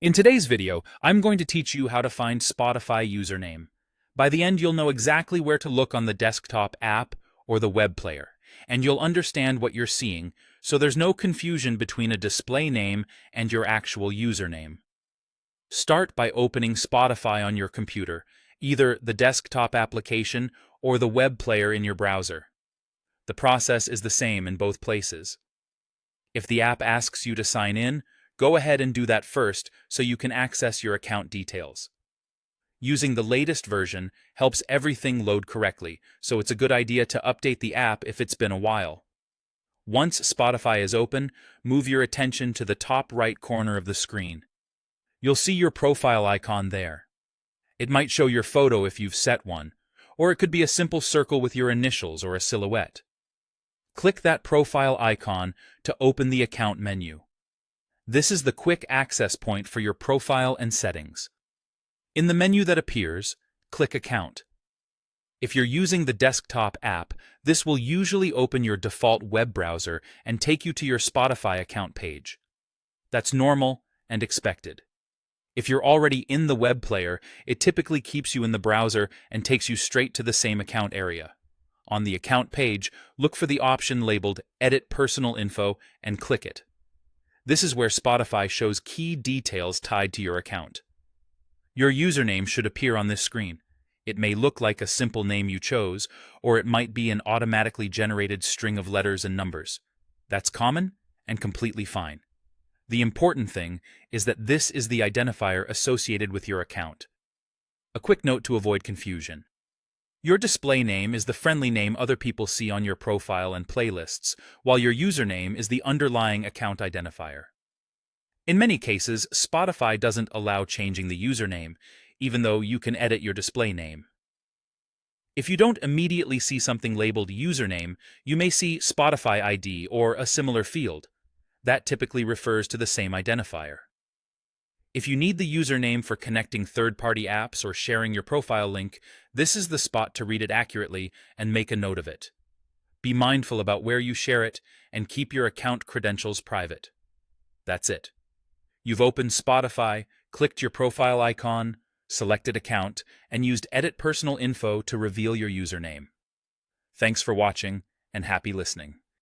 In today's video, I'm going to teach you how to find Spotify username. By the end, you'll know exactly where to look on the desktop app or the web player, and you'll understand what you're seeing, so there's no confusion between a display name and your actual username. Start by opening Spotify on your computer, either the desktop application or the web player in your browser. The process is the same in both places. If the app asks you to sign in, go ahead and do that first so you can access your account details. Using the latest version helps everything load correctly, so it's a good idea to update the app if it's been a while. Once Spotify is open, move your attention to the top right corner of the screen. You'll see your profile icon there. It might show your photo if you've set one, or it could be a simple circle with your initials or a silhouette. Click that profile icon to open the account menu. This is the quick access point for your profile and settings. In the menu that appears, click Account. If you're using the desktop app, this will usually open your default web browser and take you to your Spotify account page. That's normal and expected. If you're already in the web player, it typically keeps you in the browser and takes you straight to the same account area. On the account page, look for the option labeled Edit Personal Info and click it. This is where Spotify shows key details tied to your account. Your username should appear on this screen. It may look like a simple name you chose, or it might be an automatically generated string of letters and numbers. That's common and completely fine. The important thing is that this is the identifier associated with your account. A quick note to avoid confusion. Your display name is the friendly name other people see on your profile and playlists, while your username is the underlying account identifier. In many cases, Spotify doesn't allow changing the username, even though you can edit your display name. If you don't immediately see something labeled username, you may see Spotify ID or a similar field. That typically refers to the same identifier. If you need the username for connecting third-party apps or sharing your profile link, this is the spot to read it accurately and make a note of it. Be mindful about where you share it and keep your account credentials private. That's it. You've opened Spotify, clicked your profile icon, selected account, and used Edit Personal Info to reveal your username. Thanks for watching, and happy listening.